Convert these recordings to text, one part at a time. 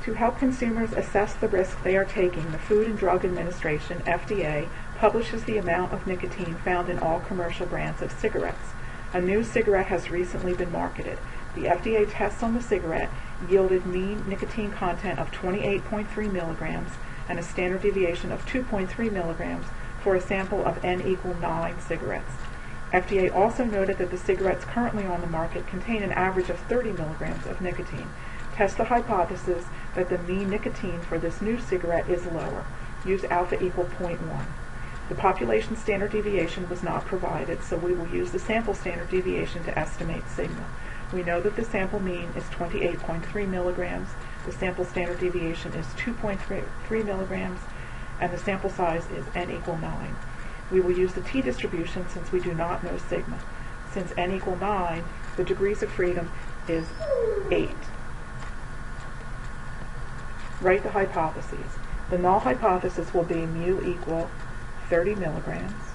To help consumers assess the risk they are taking, the Food and Drug Administration, FDA, publishes the amount of nicotine found in all commercial brands of cigarettes. A new cigarette has recently been marketed. The FDA tests on the cigarette yielded mean nicotine content of 28.3 milligrams and a standard deviation of 2.3 milligrams for a sample of N=9 cigarettes. FDA also noted that the cigarettes currently on the market contain an average of 30 milligrams of nicotine. Test the hypothesis that the mean nicotine for this new cigarette is lower. Use alpha = 0.1. The population standard deviation was not provided, so we will use the sample standard deviation to estimate sigma. We know that the sample mean is 28.3 milligrams, the sample standard deviation is 2.3 milligrams, and the sample size is N=9. We will use the t-distribution since we do not know sigma. Since N=9, the degrees of freedom is 8. Write the hypotheses. The null hypothesis will be mu = 30 milligrams,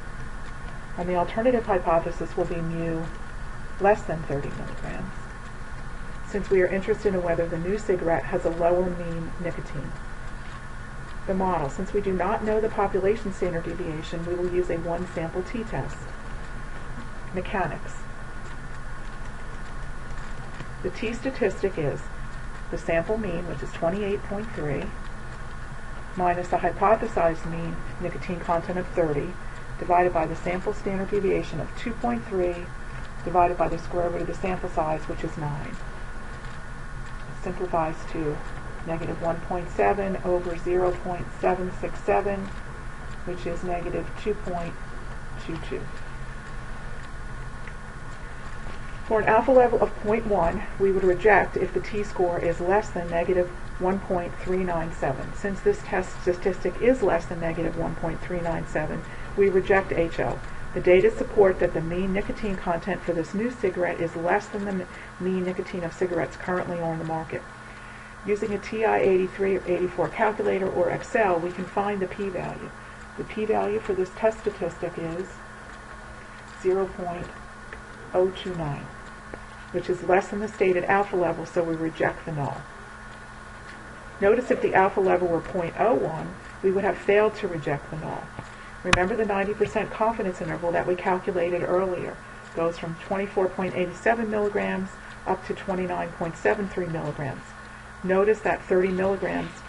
and the alternative hypothesis will be mu less than 30 milligrams, since we are interested in whether the new cigarette has a lower mean nicotine. The model. Since we do not know the population standard deviation, we will use a one-sample t-test. Mechanics. The t-statistic is the sample mean, which is 28.3, minus the hypothesized mean nicotine content of 30, divided by the sample standard deviation of 2.3, divided by the square root of the sample size, which is 9. It simplifies to -1.7 over 0.767, which is -2.22. For an alpha level of 0.1, we would reject if the t-score is less than -1.397. Since this test statistic is less than -1.397, we reject HO. The data support that the mean nicotine content for this new cigarette is less than the mean nicotine of cigarettes currently on the market. Using a TI-83 or 84 calculator or Excel, we can find the p-value. The p-value for this test statistic is 0.029, which is less than the stated alpha level, so we reject the null. Notice if the alpha level were 0.01, we would have failed to reject the null. Remember the 90% confidence interval that we calculated earlier goes from 24.87 milligrams up to 29.73 milligrams. Notice that 30 milligrams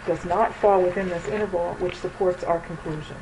does not fall within this interval, which supports our conclusion.